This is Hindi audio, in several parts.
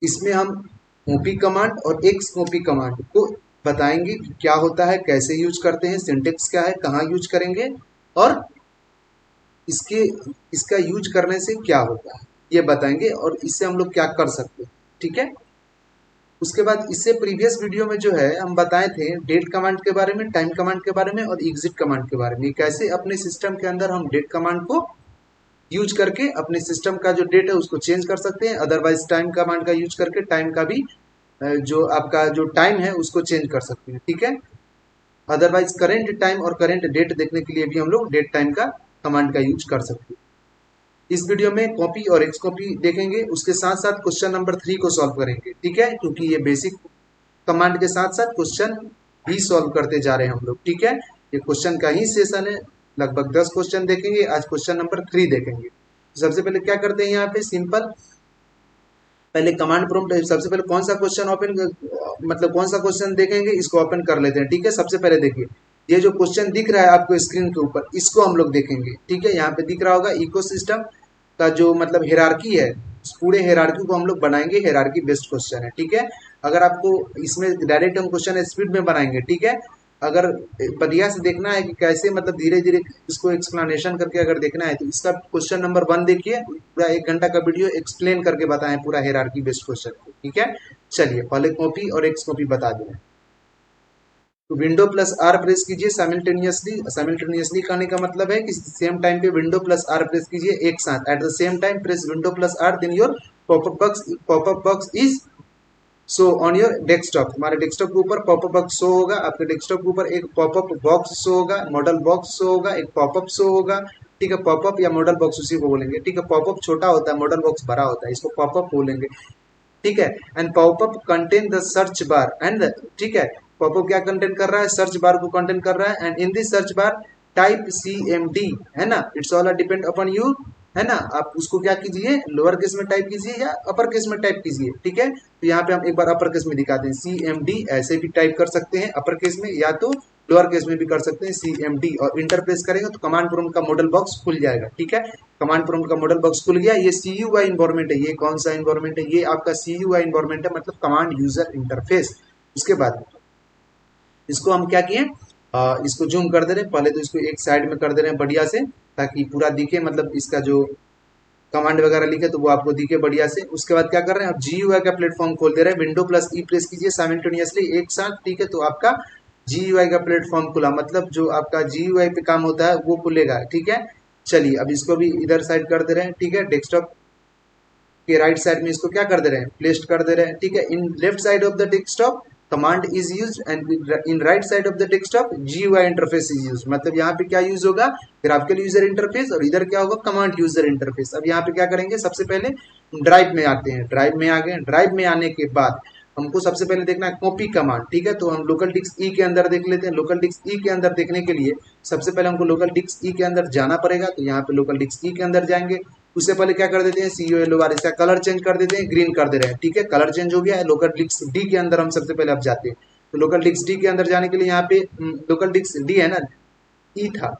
इसमें हम कॉपी कमांड और एक्स कॉपी कमांड को बताएंगे कि क्या होता है, कैसे यूज करते हैं, सिंटेक्स क्या है, कहाँ यूज करेंगे और इसके इसका यूज करने से क्या होता है ये बताएंगे और इससे हम लोग क्या कर सकते हैं। ठीक है। उसके बाद इससे प्रीवियस वीडियो में जो है हम बताए थे डेट कमांड के बारे में, टाइम कमांड के बारे में और एग्जिट कमांड के बारे में, कैसे अपने सिस्टम के अंदर हम डेट कमांड को यूज करके अपने सिस्टम का जो डेट है उसको चेंज कर सकते हैं, अदरवाइज टाइम कमांड का यूज करके टाइम का भी जो आपका जो टाइम है उसको चेंज कर सकते हैं। ठीक है। अदरवाइज करेंट टाइम और करेंट डेट देखने के लिए भी हम लोग डेट टाइम का कमांड का यूज कर सकते हैं। इस वीडियो में कॉपी और एक्स कॉपी देखेंगे, उसके साथ साथ क्वेश्चन नंबर 3 को सॉल्व करेंगे। ठीक है, क्योंकि ये बेसिक कमांड के साथ साथ क्वेश्चन भी सॉल्व करते जा रहे हैं हम लोग। ठीक है, ये क्वेश्चन का ही सेशन है, लगभग 10 क्वेश्चन देखेंगे। आज क्वेश्चन नंबर 3 देखेंगे। सबसे पहले क्या करते हैं, यहाँ पे सिंपल पहले कमांड प्रॉम्प्ट, सबसे पहले कौन सा क्वेश्चन ओपन, मतलब कौन सा क्वेश्चन देखेंगे इसको ओपन कर लेते हैं। ठीक है, सबसे पहले देखिए ये जो क्वेश्चन दिख रहा है आपको स्क्रीन के ऊपर, इसको हम लोग देखेंगे। ठीक है, यहाँ पे दिख रहा होगा इकोसिस्टम का जो मतलब हिरार्की है, उस पूरे हिरार्की को हम लोग बनाएंगे, हिरार्की बेस्ड क्वेश्चन है। ठीक है, अगर आपको इसमें डायरेक्ट हम क्वेश्चन स्पीड में बनाएंगे। ठीक है, अगर बढ़िया से देखना है कि कैसे मतलब धीरे धीरे इसको एक्सप्लेनेशन करके अगर देखना है तो इसका क्वेश्चन नंबर 1 देखिए, पूरा 1 घंटा का वीडियो एक्सप्लेन करके बताएं पूरा हिरार्की बेस्ड क्वेश्चन को। ठीक है, चलिए पहले कॉपी और एक्स कॉपी बता दें। तो विंडो प्लस आर प्रेस कीजिए साइमल्टेनियसली। साइमल्टेनियसली करने का मतलब है कि सेम टाइम पे विंडो प्लस आर प्रेस कीजिए एक साथ, at the same time press window plus R, then your popup box is so on your desktop. हमारे डेस्कटॉप के ऊपर पॉपअप बॉक्स शो होगा, आपके डेस्कटॉप के ऊपर एक पॉपअप बॉक्स शो होगा, मॉडल बॉक्स शो होगा, एक पॉपअप शो होगा। ठीक है, पॉपअप या मॉडल बॉक्स उसी को बोलेंगे। ठीक है, पॉपअप छोटा होता है, मॉडल बॉक्स बड़ा होता है, इसको पॉपअप बोलेंगे। ठीक है, and popup contain the search bar and, ठीक है, पॉपअप क्या कंटेन कर रहा है, सर्च बार को कंटेन कर रहा है। And in this search bar type CMD, है ना, it's all depend upon you, है ना। आप उसको क्या कीजिए, लोअर केस में टाइप कीजिए या अपर केस में टाइप कीजिए। ठीक है, तो यहाँ पे हम एक बार अपर केस में दिखाते हैं, CMD ऐसे भी टाइप कर सकते हैं अपर केस में, या तो लोअर केस में भी कर सकते हैं CMD, और इंटर प्रेस करेंगे तो कमांड प्रॉम्प्ट का मॉडल बॉक्स खुल जाएगा। ठीक है, कमांड प्रॉम्प्ट का मॉडल बॉक्स खुल गया। ये CUI इन्वायरमेंट है। ये कौन सा इन्वायरमेंट है, ये आपका CUI इन्वायरमेंट है, मतलब कमांड यूजर इंटरफेस। उसके बाद इसको हम क्या किए, इसको जूम कर दे रहे हैं। पहले तो इसको एक साइड में कर दे रहे हैं बढ़िया से, ताकि पूरा दिखे, मतलब इसका जो कमांड वगैरह लिखे तो वो आपको दिखे बढ़िया से। उसके बाद क्या कर रहे हैं, आप GUI का प्लेटफॉर्म खोल दे रहे हैं, विंडो प्लस ई प्रेस कीजिए साइमल्टेनियसली एक साथ। ठीक है, तो आपका GUI का प्लेटफॉर्म खुला, मतलब जो आपका GUI पे काम होता है वो खुलेगा। ठीक है, चलिए अब इसको भी इधर साइड कर दे रहे हैं। ठीक है, डेस्कटॉप के राइट साइड में इसको क्या कर दे रहे हैं, प्लेस्ट कर दे रहे हैं। ठीक है, in left side of the desktop command is use and in right side of the desktop GUI interface is use. मतलब यहाँ पे क्या यूज होगा, ग्राफिकल यूजर इंटरफेस, और इधर क्या होगा, कमांड यूजर इंटरफेस। अब यहाँ पे क्या करेंगे, सबसे पहले ड्राइव में आते हैं। ड्राइव में आ गए, ड्राइव में आने के बाद हमको सबसे पहले देखना है कॉपी कमांड। ठीक है, तो हम लोकल डिस्क ई के अंदर देख लेते हैं। लोकल डिस्क ई के अंदर देखने के लिए सबसे पहले हमको लोकल डिस्क ई के अंदर जाना पड़ेगा। तो यहाँ पे लोकल डिस्क ई के अंदर जाएंगे, उससे पहले क्या कर देते हैं, COLOR, इसका कलर चेंज कर देते हैं, ग्रीन कर दे रहे हैं। ठीक है, कलर चेंज हो गया है। लोकल डिस्क डी के अंदर हम सबसे पहले अब जाते हैं। तो लोकल डिस्क डी के अंदर जाने के लिए यहाँ पे लोकल डिस्क डी है ना, ई था,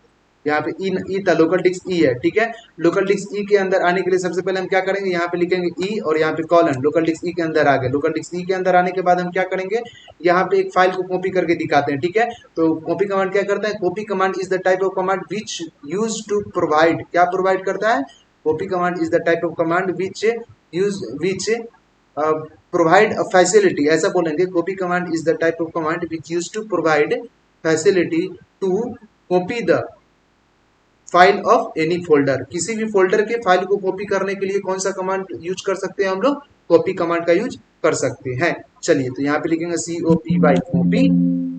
यहाँ पे ई था, लोकल डिस्क ई है। ठीक है, लोकल डिस्क ई के अंदर आने के लिए सबसे पहले हम क्या करेंगे, यहाँ पे लिखेंगे ई और यहाँ पे कॉलन, लोकल डिस्क ई के अंदर आ गए। लोकल डिस्क ई के अंदर आने के बाद हम क्या करेंगे, यहाँ पे एक फाइल को कॉपी करके दिखाते हैं। ठीक है, तो कॉपी कमांड क्या करता है, copy command is the type of command which use to provide, क्या प्रोवाइड करता है, copy command is the type of command which provide a facility, ऐसा बोलेंगे, copy command is the type of command which use to provide facility to copy the file of any folder. किसी भी फोल्डर के फाइल को कॉपी करने के लिए कौन सा कमांड यूज कर सकते हैं हम लोग, कॉपी कमांड का यूज कर सकते हैं। चलिए तो यहाँ पे लिखेंगे COPY कॉपी,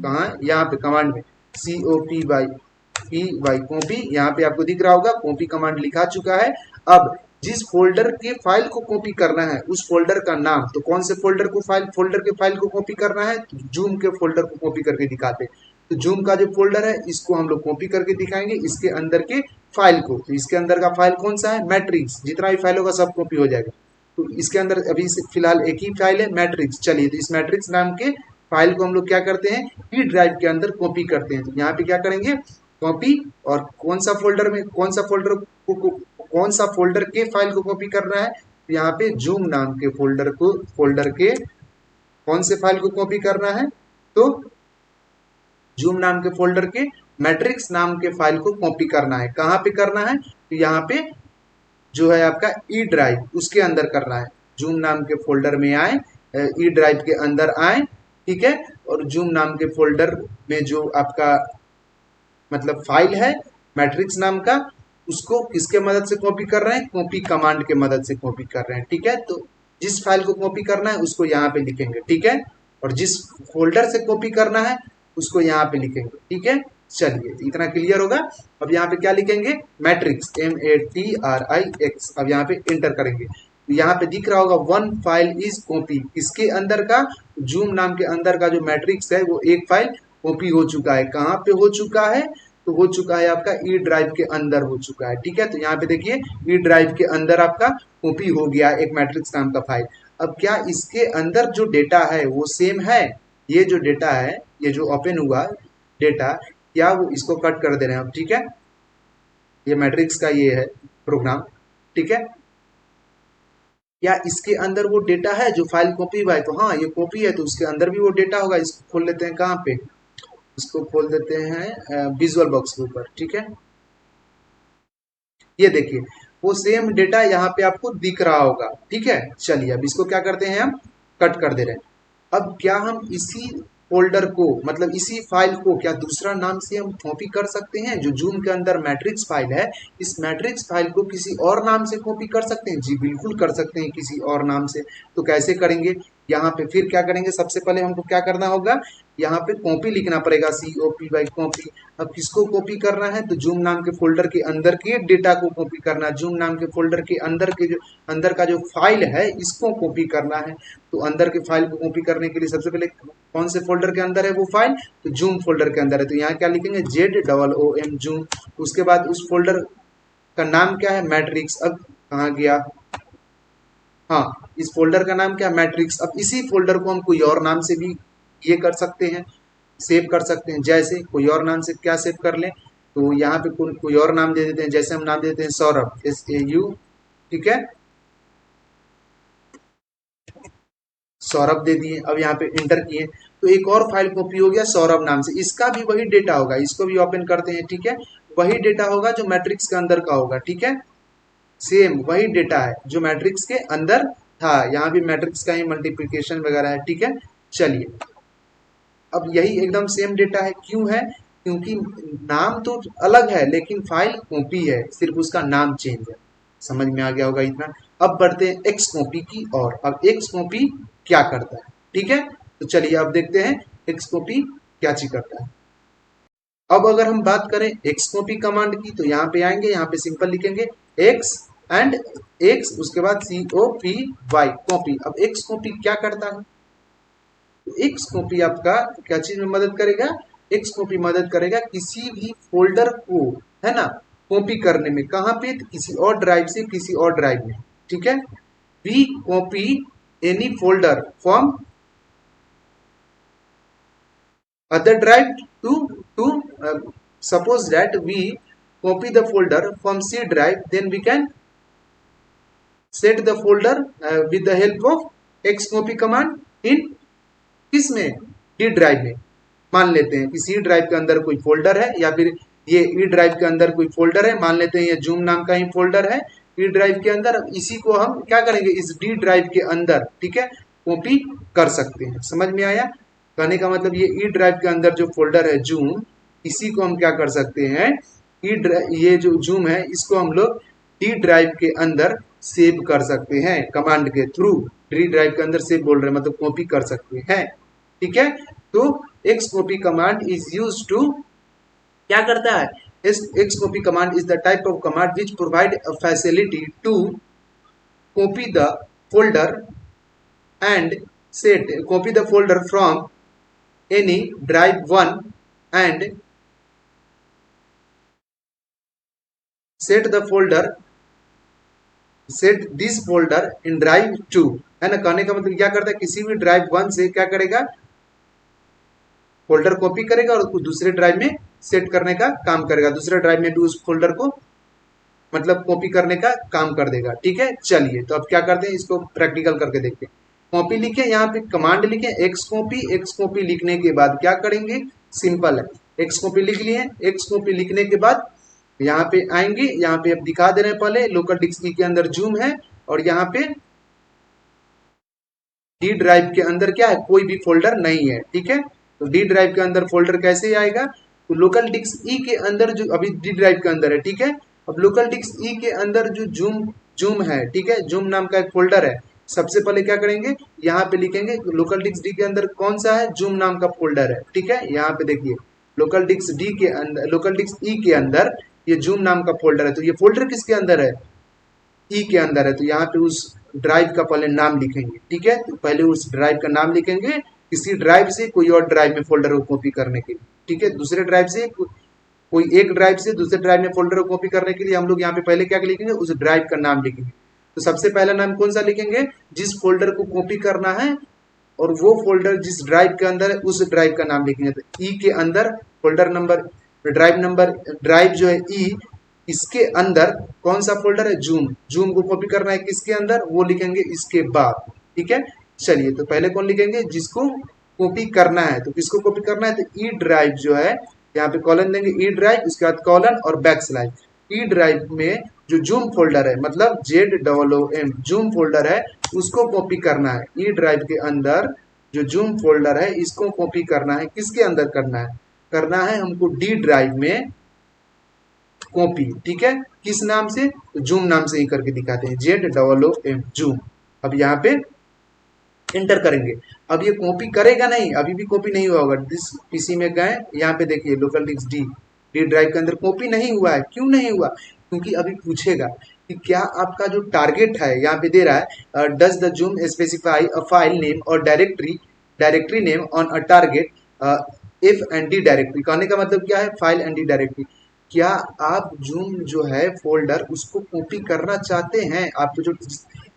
कहाँ, यहाँ पे कमांड में COPY कॉपी, यहाँ पे आपको दिख रहा होगा कॉपी कमांड लिखा चुका है। अब जिस फोल्डर के फाइल को कॉपी करना है उस फोल्डर का नाम, तो कौन से फोल्डर को फोल्डर के फाइल को कॉपी करना है, तो जूम के फोल्डर को कॉपी करके दिखाते हैं। तो जूम का जो फोल्डर है इसको हम लोग कॉपी करके दिखाएंगे, इसके अंदर के फाइल को। तो इसके अंदर का फाइल कौन सा है, मैट्रिक्स, जितना भी फाइल होगा सब कॉपी हो जाएगा। तो इसके अंदर अभी फिलहाल एक ही फाइल है, मैट्रिक्स। चलिए तो इस मैट्रिक्स नाम के फाइल को हम लोग क्या करते हैं, ई ड्राइव के अंदर कॉपी करते हैं। तो यहाँ पे क्या करेंगे, कॉपी, और कौन सा फोल्डर में, कौन सा फोल्डर के फाइल को कॉपी करना है, यहाँ पे जूम नाम के फोल्डर के कौन से फाइल को कॉपी करना है, तो जूम नाम के फोल्डर के मैट्रिक्स नाम के फाइल को कॉपी करना है। कहाँ पे करना है, तो यहाँ पे जो है आपका ई ड्राइव, उसके अंदर करना है। जूम नाम के फोल्डर में आए, ई ड्राइव के अंदर आए, ठीक है। और जूम नाम के फोल्डर में जो आपका मतलब फाइल है मैट्रिक्स नाम का, उसको किसके मदद से कॉपी कर रहे हैं, कॉपी कमांड के मदद से कॉपी कर रहे हैं, ठीक है। तो जिस फाइल को कॉपी करना है उसको यहाँ पे लिखेंगे, ठीक है, और जिस फोल्डर से कॉपी करना है उसको यहाँ पे लिखेंगे, ठीक है। चलिए इतना क्लियर होगा। अब यहाँ पे क्या लिखेंगे, मैट्रिक्स, MATRIX। अब यहाँ पे एंटर करेंगे, तो यहाँ पे दिख रहा होगा वन फाइल इज कॉपी, किसके अंदर का, जूम नाम के अंदर का जो मैट्रिक्स है वो एक फाइल कॉपी हो चुका है। कहाँ पे हो चुका है, तो हो चुका है आपका ई ड्राइव के अंदर हो चुका है, ठीक है। तो यहाँ पे देखिए ई ड्राइव के अंदर आपका कॉपी हो गया एक मैट्रिक्स नाम का फाइल। अब क्या इसके अंदर जो डेटा है वो सेम है, ये जो डेटा है, ये जो ओपन हुआ डेटा, क्या वो इसको कट कर दे रहे हैं अब, ठीक है। ये मैट्रिक्स का ये है प्रोग्राम, ठीक है। क्या इसके अंदर वो डेटा है जो फाइल कॉपी हुआ है, तो हाँ ये कॉपी है तो उसके अंदर भी वो डेटा होगा। इसको खोल लेते हैं, कहाँ पे, इसको खोल देते हैं विजुअल बॉक्स के ऊपर, ठीक है। ये देखिए वो सेम डेटा यहाँ पे आपको दिख रहा होगा, ठीक है। चलिए अब इसको क्या करते हैं, हम कट कर दे रहे हैं। अब क्या हम इसी फोल्डर को, मतलब इसी फाइल को क्या दूसरा नाम से हम कॉपी कर सकते हैं, जो जूम के अंदर मैट्रिक्स फाइल है, इस मैट्रिक्स फाइल को किसी और नाम से कॉपी कर सकते हैं? जी बिल्कुल कर सकते हैं, किसी और नाम से। तो कैसे करेंगे, यहाँ पे फिर क्या करेंगे, सबसे पहले हमको क्या करना होगा, यहाँ पे कॉपी लिखना पड़ेगा, COPY कॉपी। अब किसको कॉपी करना है, तो जूम नाम के फोल्डर के अंदर के डेटा को कॉपी करना है। जूम नाम के फोल्डर के अंदर का जो फाइल है इसको कॉपी करना है। तो अंदर के फाइल को कॉपी करने के लिए सबसे पहले कौन से फोल्डर के अंदर है वो फाइल, तो जूम फोल्डर के अंदर है। तो यहाँ क्या लिखेंगे, ZOOM जूम। उसके बाद उस फोल्डर का नाम क्या है, मैट्रिक्स। अब कहाँ गया, हाँ इस फोल्डर का नाम क्या है, मैट्रिक्स। अब इसी फोल्डर को हम कोई और नाम से भी ये कर सकते हैं, सेव कर सकते हैं। जैसे कोई और नाम से क्या सेव कर लें, तो यहाँ पे कोई और नाम दे देते हैं। जैसे हम नाम दे देते हैं सौरभ, SAU, ठीक है, सौरभ दे दिए। अब यहाँ पे इंटर किए तो एक और फाइल कॉपी हो गया सौरभ नाम से। इसका भी वही डेटा होगा, इसको भी ओपन करते हैं, ठीक है। वही डेटा होगा जो मैट्रिक्स के अंदर का होगा, ठीक है। सेम वही डेटा है जो मैट्रिक्स के अंदर था, यहाँ भी मैट्रिक्स का ही मल्टीप्लिकेशन वगैरह है, ठीक है। चलिए अब यही एकदम सेम डेटा है, क्यों है, क्योंकि नाम तो अलग है लेकिन फाइल कॉपी है, सिर्फ उसका नाम चेंज है। समझ में आ गया होगा इतना। अब बढ़ते हैं एक्स कॉपी की और। अब एक्स कॉपी क्या करता है, ठीक है। तो चलिए अब देखते हैं एक्स कॉपी क्या चीज करता है। अब अगर हम बात करें एक्स कॉपी कमांड की, तो यहाँ पे आएंगे, यहाँ पे सिंपल लिखेंगे एक्स एंड एक्स, उसके बाद COPY कॉपी। अब एक्स कॉपी क्या करता है, तो एक्स कॉपी आपका क्या चीज में मदद करेगा, एक्स कॉपी मदद करेगा किसी भी फोल्डर को, है ना, कॉपी करने में। कहाँ पे, तो किसी और ड्राइव से किसी और ड्राइव में, ठीक है। We copy any folder from other drive to suppose that we copy the folder from C drive, then we can set the folder with the help of xcopy command in किसमें, डी ड्राइव में। मान लेते हैं कि सी ड्राइव के अंदर कोई फोल्डर है, या फिर ये ई ड्राइव के अंदर कोई फोल्डर है। मान लेते हैं ये जूम नाम का ही फोल्डर है ई ड्राइव के अंदर। इसी को हम क्या करेंगे, इस डी ड्राइव के अंदर, ठीक है, कॉपी कर सकते हैं। समझ में आया, कहने का मतलब ये ई ड्राइव के अंदर जो फोल्डर है जूम, इसी को हम क्या कर सकते हैं, ये जो जूम है इसको हम लोग डी ड्राइव के अंदर सेव कर सकते हैं कमांड के थ्रू। डी ड्राइव के अंदर सेव बोल रहे हैं, मतलब कॉपी कर सकते हैं, ठीक है। तो X copy command is use to, क्या करता है, X copy command is the type of command which provide a facility to copy the folder and set copy the folder from any drive 1 and set this folder in drive 2, है ना। कहने का मतलब क्या करता है, किसी भी ड्राइव 1 से क्या करेगा, फोल्डर कॉपी करेगा और दूसरे ड्राइव में सेट करने का काम करेगा। दूसरे ड्राइव में भी उस फोल्डर को मतलब कॉपी करने का काम कर देगा। ठीक है, चलिए तो अब क्या करते हैं, इसको प्रैक्टिकल करके देखते हैं। कॉपी लिखे, यहाँ पे कमांड लिखे एक्स कॉपी लिखने के बाद क्या करेंगे, सिंपल है, एक्स कॉपी लिख लिए। एक्स कॉपी लिखने के बाद यहाँ पे आएंगे, यहाँ पे अब दिखा दे रहे हैं, पहले लोकल डिस्क के अंदर जूम है, और यहाँ पे डी ड्राइव के अंदर क्या है, कोई भी फोल्डर नहीं है। ठीक है, तो डी ड्राइव के अंदर फोल्डर कैसे आएगा, तो लोकल डिस्क ई के अंदर जो अभी डी ड्राइव के अंदर है। ठीक है, अब लोकल डिस्क ई के अंदर जो जूम जूम है, ठीक है, जूम नाम का एक फोल्डर है। सबसे पहले क्या करेंगे, यहाँ पे लिखेंगे लोकल डिस्क डी के अंदर कौन सा है, जूम नाम का फोल्डर है। ठीक है, यहाँ पे देखिए लोकल डिस्क डी के अंदर, लोकल डिस्क ई के अंदर ये जूम नाम का फोल्डर है। तो ये फोल्डर किसके अंदर है, ई के अंदर है। तो यहाँ पे उस ड्राइव का पहले नाम लिखेंगे। ठीक है, तो पहले उस ड्राइव का नाम लिखेंगे, किसी ड्राइव से कोई और ड्राइव में फोल्डर को कॉपी करने के लिए। ठीक है, दूसरे ड्राइव से कोई एक ड्राइव से दूसरे ड्राइव में फोल्डर को कॉपी करने के लिए हम लोग यहाँ पे पहले क्या लिखेंगे, उस ड्राइव का नाम लिखेंगे। तो सबसे पहला नाम कौन सा लिखेंगे, जिस फोल्डर को कॉपी करना है और वो फोल्डर जिस ड्राइव के अंदर है उस ड्राइव का नाम लिखेंगे। तो ई के अंदर फोल्डर नंबर ड्राइव जो है ई, इसके अंदर कौन सा फोल्डर है, जूम। जूम को कॉपी करना है किसके अंदर, वो लिखेंगे इसके बाद। ठीक है, चलिए तो पहले कौन लिखेंगे, जिसको कॉपी करना है। तो किसको कॉपी करना है, तो ई ड्राइव जो है, यहाँ पे कॉलन देंगे ई ड्राइव, उसके बाद कॉलन और बैक स्लैश। ई ड्राइव में जो जूम फोल्डर है, मतलब ZOOM जूम फोल्डर है, उसको कॉपी करना है। ई ड्राइव के अंदर जो जूम फोल्डर है, इसको कॉपी करना है, किसके अंदर करना है, करना है हमको डी ड्राइव में कॉपी। ठीक है, किस नाम से, तो जूम नाम से ही करके दिखाते हैं, ZOOM जूम। अब यहाँ पे इंटर करेंगे। अब ये कॉपी करेगा नहीं, अभी भी कॉपी नहीं हुआ होगा। जिस पीसी में गए, यहाँ पे देखिए local disk D, D drive के अंदर कॉपी नहीं हुआ है। क्यों नहीं हुआ, क्योंकि अभी पूछेगा कि क्या आपका जो टारगेट है, यहाँ पे दे रहा है does the zoom specify a file name और directory name on a target if and the directory. कहने का मतलब क्या है, फाइल एंड डी डायरेक्टरी। क्या आप जूम जो है फोल्डर उसको कॉपी करना चाहते हैं, आपको जो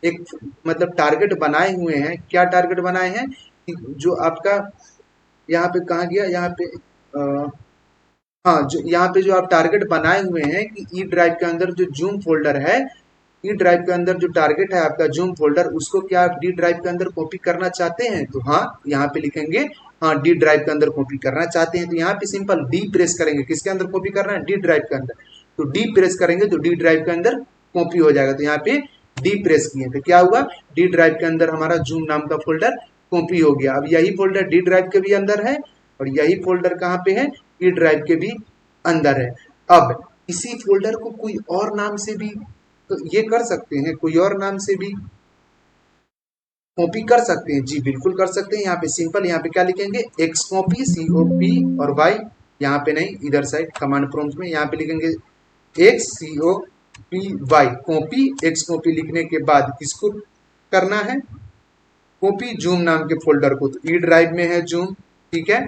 एक मतलब टारगेट बनाए हुए हैं, क्या टारगेट बनाए हैं कि जो आपका यहाँ पे कहाँ गया, यहाँ पे हाँ, जो यहाँ पे जो आप टारगेट बनाए हुए हैं कि ई ड्राइव के अंदर जो जूम फोल्डर है, ई ड्राइव के अंदर जो टारगेट है आपका जूम फोल्डर, उसको क्या आप डी ड्राइव के अंदर कॉपी करना चाहते हैं, तो हाँ यहाँ पे लिखेंगे हाँ डी ड्राइव के अंदर कॉपी करना चाहते हैं। तो यहाँ पे सिंपल डी प्रेस करेंगे, किसके अंदर कॉपी करना है, डी ड्राइव के अंदर। तो डी प्रेस करेंगे तो डी ड्राइव के अंदर कॉपी हो जाएगा। तो यहाँ पे डी प्रेस किए तो क्या हुआ, डी ड्राइव के अंदर हमारा जूम नाम का फोल्डर कॉपी हो गया। अब यही फोल्डर डी ड्राइव के भी अंदर है, और यही फोल्डर कहाँ पे है, ई ड्राइव के भी अंदर है। अब इसी फोल्डर को कोई और नाम से भी तो ये कर सकते हैं, कोई और नाम से भी कॉपी कर सकते हैं, जी बिल्कुल कर सकते हैं। यहाँ पे सिंपल, यहाँ पे क्या लिखेंगे, एक्स कॉपी COP और वाई, यहाँ पे नहीं, इधर साइड कमांड प्रॉम्प्ट में यहाँ पे लिखेंगे x COPY copy. X copy लिखने के बाद किसको करना है, कॉपी जूम नाम के फोल्डर को। तो ई ड्राइव में है जूम, ठीक है,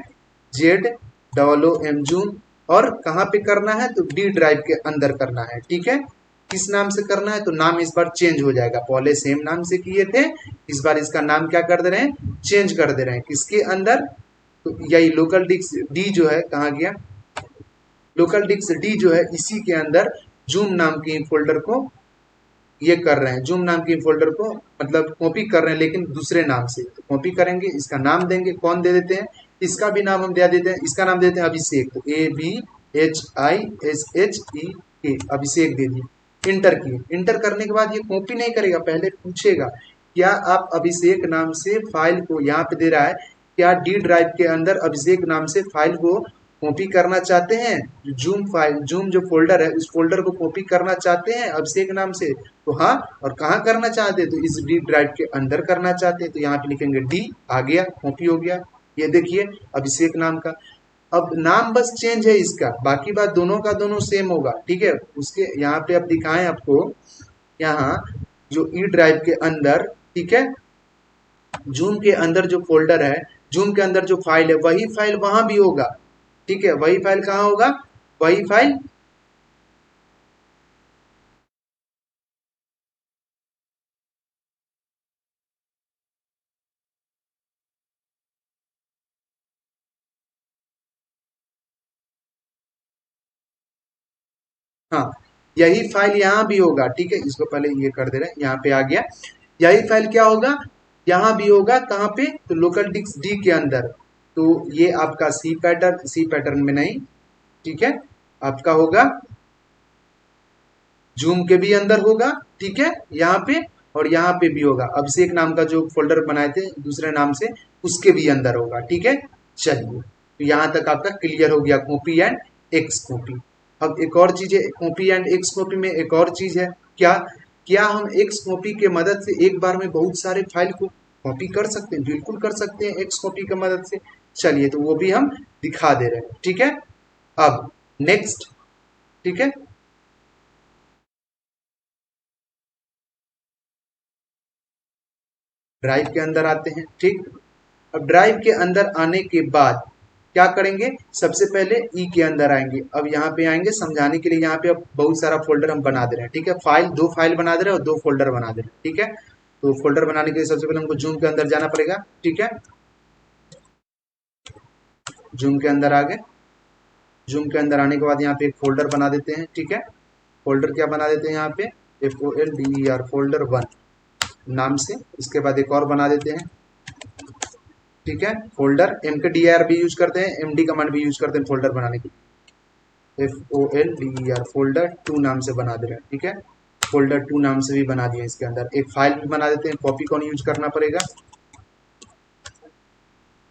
ZOOM जूम, और कहाँ पे करना है, तो डी ड्राइव के अंदर करना है। ठीक है, किस नाम से करना है, तो नाम इस बार चेंज हो जाएगा, पहले सेम नाम से किए थे, इस बार इसका नाम क्या कर दे रहे हैं, चेंज कर दे रहे हैं। किसके अंदर, तो यही लोकल डिस्क डी जो है, कहाँ गया, लोकल डिस्क डी जो है, इसी के अंदर जूम नाम के फोल्डर को ये कर रहे हैं, जूम नाम के फोल्डर को मतलब कॉपी कर रहे हैं, लेकिन दूसरे नाम से। तो कॉपी करेंगे, इसका नाम देंगे, कौन दे देते हैं, इसका भी नाम हम दे देते हैं, इसका नाम देते हैं अभिषेक। तो ABHISHEK, अभिषेक दे दिए, इंटर किए। इंटर करने के बाद ये कॉपी नहीं करेगा, पहले पूछेगा क्या आप अभिषेक नाम से फाइल को, यहाँ पे दे रहा है क्या डी ड्राइव के अंदर अभिषेक नाम से फाइल को कॉपी करना चाहते हैं, जूम फाइल, जूम जो फोल्डर है उस फोल्डर को कॉपी करना चाहते हैं अभिषेक नाम से, तो हाँ, और कहाँ करना चाहते हैं, तो इस डी ड्राइव के अंदर करना चाहते हैं। तो यहाँ पे लिखेंगे डी, आ गया, कॉपी हो गया। ये देखिए अभिषेक नाम का, अब नाम बस चेंज है इसका, बाकी बात दोनों का दोनों सेम होगा। ठीक है, उसके यहाँ पे अब दिखाएं आपको, यहाँ जो ई ड्राइव के अंदर, ठीक है, जूम के अंदर जो फोल्डर है, जूम के अंदर जो फाइल है, वही फाइल वहां भी होगा। ठीक है, वही फाइल कहाँ होगा, वही फाइल, हाँ, यही फाइल यहाँ भी होगा, ठीक है, इसको पहले ये कर दे रहे हैं, यहाँ पे आ गया। यही फाइल क्या होगा, यहाँ भी होगा, कहाँ पे, तो लोकल डिस्क डी के अंदर। तो ये आपका सी पैटर्न में नहीं, ठीक है, आपका होगा जूम के भी अंदर होगा, ठीक है, यहाँ पे और यहाँ पे भी होगा। अभिषेक नाम का जो फोल्डर बनाए थे दूसरे नाम से, उसके भी अंदर होगा, ठीक है। चलिए, तो यहाँ तक आपका क्लियर हो गया कॉपी एंड एक्स कॉपी। अब एक और चीज है कॉपी एंड एक्स कॉपी में, एक और चीज है क्या, क्या हम एक्स कॉपी के मदद से एक बार में बहुत सारे फाइल को कॉपी कर सकते हैं? बिल्कुल कर सकते हैं एक्स कॉपी की मदद से। चलिए, तो वो भी हम दिखा दे रहे हैं, ठीक है। अब नेक्स्ट, ठीक है, ड्राइव के अंदर आते हैं, ठीक। अब ड्राइव के अंदर आने के बाद क्या करेंगे, सबसे पहले ई के अंदर आएंगे। अब यहाँ पे आएंगे समझाने के लिए, यहाँ पे अब बहुत सारा फोल्डर हम बना दे रहे हैं, ठीक है, दो फाइल बना दे रहे हैं और दो फोल्डर बना दे रहे हैं, ठीक है। तो फोल्डर बनाने के लिए सबसे पहले हमको जूम के अंदर जाना पड़ेगा, ठीक है। जूम के अंदर आ गए। जूम के अंदर आने के बाद यहाँ पे एक फोल्डर बना देते हैं, ठीक है। फोल्डर क्या बना देते हैं यहाँ पे, FOLDER फोल्डर 1 नाम से। इसके बाद एक और बना देते हैं, ठीक है, फोल्डर MKDIR भी यूज करते हैं, MD कमांड भी यूज करते हैं फोल्डर बनाने के लिए। FOLDER फोल्डर 2 नाम से बना दे रहे हैं, ठीक है। फोल्डर 2 नाम से भी बना दिया। इसके अंदर एक फाइल भी बना देते हैं, कॉपी कौन यूज करना पड़ेगा,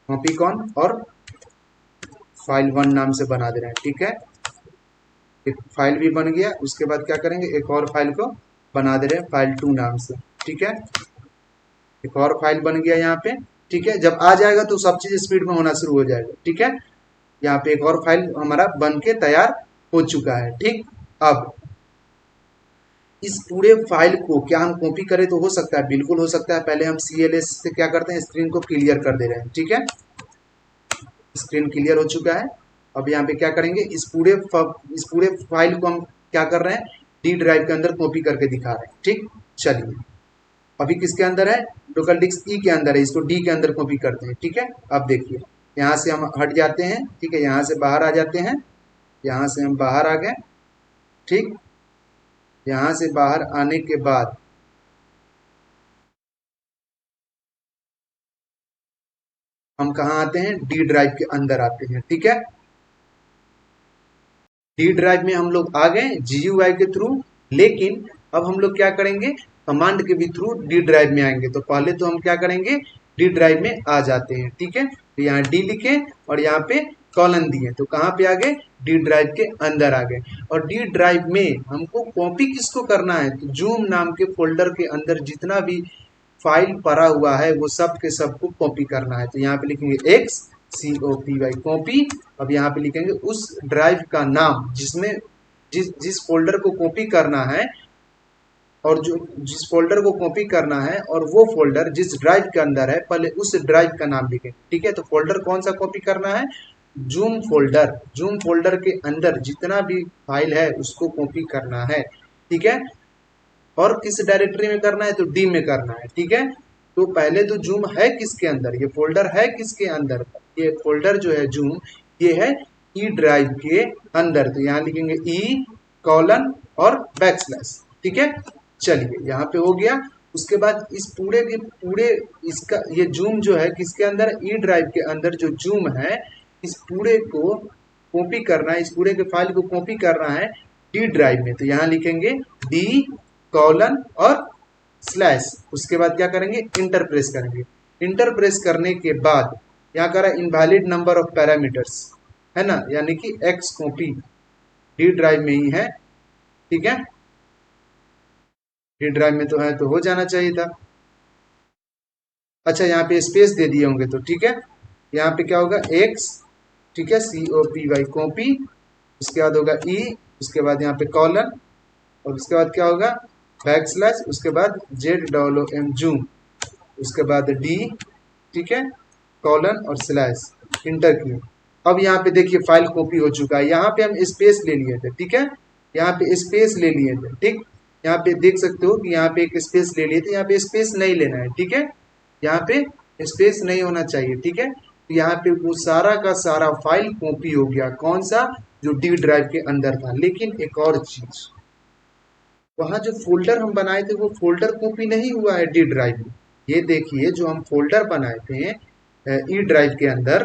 कॉपी कौन, और फाइल 1 नाम से बना दे रहे हैं, ठीक है। एक फाइल भी बन गया। उसके बाद क्या करेंगे, एक और फाइल को बना दे रहे हैं फाइल 2 नाम से, ठीक है। एक और फाइल बन गया यहाँ पे, ठीक है। जब आ जाएगा तो सब चीज स्पीड में होना शुरू हो जाएगा, ठीक है। यहाँ पे एक और फाइल हमारा बन के तैयार हो चुका है, ठीक। अब इस पूरे फाइल को क्या हम कॉपी करें तो हो सकता है, बिल्कुल हो सकता है। पहले हम CLS से क्या करते हैं, स्क्रीन को क्लियर कर दे रहे हैं, ठीक है। स्क्रीन क्लियर हो चुका है। अब यहाँ पे क्या करेंगे, इस पूरे फाइल को हम क्या कर रहे हैं, डी ड्राइव के अंदर कॉपी करके दिखा रहे हैं, ठीक। चलिए, अभी किसके अंदर है, लोकल डिस्क ई के अंदर है, इसको डी के अंदर कॉपी करते हैं, ठीक है। अब देखिए, यहाँ से हम हट जाते हैं, ठीक है, यहाँ से बाहर आ जाते हैं, यहाँ से हम बाहर आ गए, ठीक। यहाँ से बाहर आने के बाद हम कहाँ आते हैं, डी ड्राइव के अंदर आते हैं, ठीक है। डी ड्राइव में हम लोग आ गए GUI के थ्रू, लेकिन अब हम लोग क्या करेंगे, कमांड के भी थ्रू डी ड्राइव में आएंगे। तो पहले तो हम क्या करेंगे, डी ड्राइव में आ जाते हैं, ठीक है। तो यहाँ डी लिखे और यहाँ पे कॉलन दिए, तो कहाँ पे आ गए, डी ड्राइव के अंदर आ गए। और डी ड्राइव में हमको कॉपी किसको करना है, तो जूम नाम के फोल्डर के अंदर जितना भी फाइल पड़ा हुआ है वो सब के सब को कॉपी करना है। तो यहाँ पे लिखेंगे XCOPY कॉपी। अब यहाँ पे लिखेंगे उस ड्राइव का नाम जिसमें जिस फोल्डर को कॉपी करना है, और जो जिस फोल्डर को कॉपी करना है और वो फोल्डर जिस ड्राइव के अंदर है, पहले उस ड्राइव का नाम लिखें, ठीक है। तो फोल्डर कौन सा कॉपी करना है, जूम फोल्डर। जूम फोल्डर के अंदर जितना भी फाइल है उसको कॉपी करना है, ठीक है। और किस डायरेक्टरी में करना है, तो डी में करना है, ठीक है। तो पहले तो जूम है किसके अंदर, ये फोल्डर है किसके अंदर, ये फोल्डर जो है जूम, ये है ई ड्राइव के अंदर। तो यहाँ लिखेंगे ई कॉलन और बैकस्लैश, ठीक है। चलिए, यहाँ पे हो गया। उसके बाद इस पूरे के पूरे इसका ये जूम जो है किसके अंदर, ई ड्राइव के अंदर जो जूम है, इस पूरे को कॉपी करना है, इस पूरे के फाइल को कॉपी करना है डी ड्राइव में। तो यहाँ लिखेंगे डी कॉलन और स्लैश। उसके बाद क्या करेंगे, इंटर प्रेस करेंगे। इंटर प्रेस करने के बाद यहाँ करा इनवैलिड नंबर ऑफ पैरामीटर्स, है ना, यानी कि एक्स कॉपी डी ड्राइव में ही है, ठीक है। डी ड्राइव में तो है, तो हो जाना चाहिए था। अच्छा, यहाँ पे स्पेस दे दिए होंगे तो ठीक है। यहाँ पे क्या होगा, एक्स, ठीक है, COPY कॉपी। उसके बाद होगा ई, उसके बाद यहाँ पे कॉलन, और उसके बाद क्या होगा, बैकस्लैश, उसके बाद ZOOM जूम, उसके बाद डी, ठीक है, कॉलन और स्लैश, इंटर किए। अब यहाँ पे देखिए फाइल कॉपी हो चुका है। यहाँ पे हम स्पेस ले लिए थे, ठीक है, यहाँ पे स्पेस ले लिए थे, ठीक। यहाँ पे देख सकते हो कि यहाँ पे एक स्पेस ले लिए थे, यहाँ पे स्पेस नहीं लेना है, ठीक है। यहाँ पे स्पेस नहीं होना चाहिए, ठीक है। तो यहाँ पे वो सारा का सारा फाइल कॉपी हो गया, कौन सा, जो डी ड्राइव के अंदर था। लेकिन एक और चीज, वहां जो फोल्डर हम बनाए थे वो फोल्डर कॉपी नहीं हुआ है डी ड्राइव में। ये देखिए जो हम फोल्डर बनाए थे ई ड्राइव के अंदर,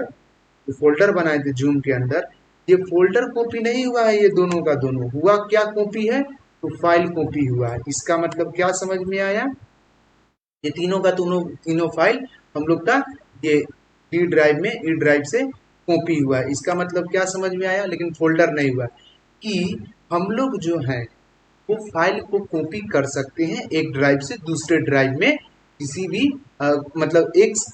जो फोल्डर बनाए थे जूम के अंदर, ये फोल्डर कॉपी नहीं हुआ है, ये दोनों का दोनों हुआ क्या कॉपी है, तो फाइल कॉपी हुआ है। इसका मतलब क्या समझ में आया, ये तीनों का तीनों फाइल हम लोग का ये डी ड्राइव में ई ड्राइव से कॉपी हुआ है। इसका मतलब क्या समझ में आया, लेकिन फोल्डर नहीं हुआ कि हम लोग जो है वो फाइल को कॉपी कर सकते हैं एक ड्राइव से दूसरे ड्राइव में, किसी भी मतलब एक्स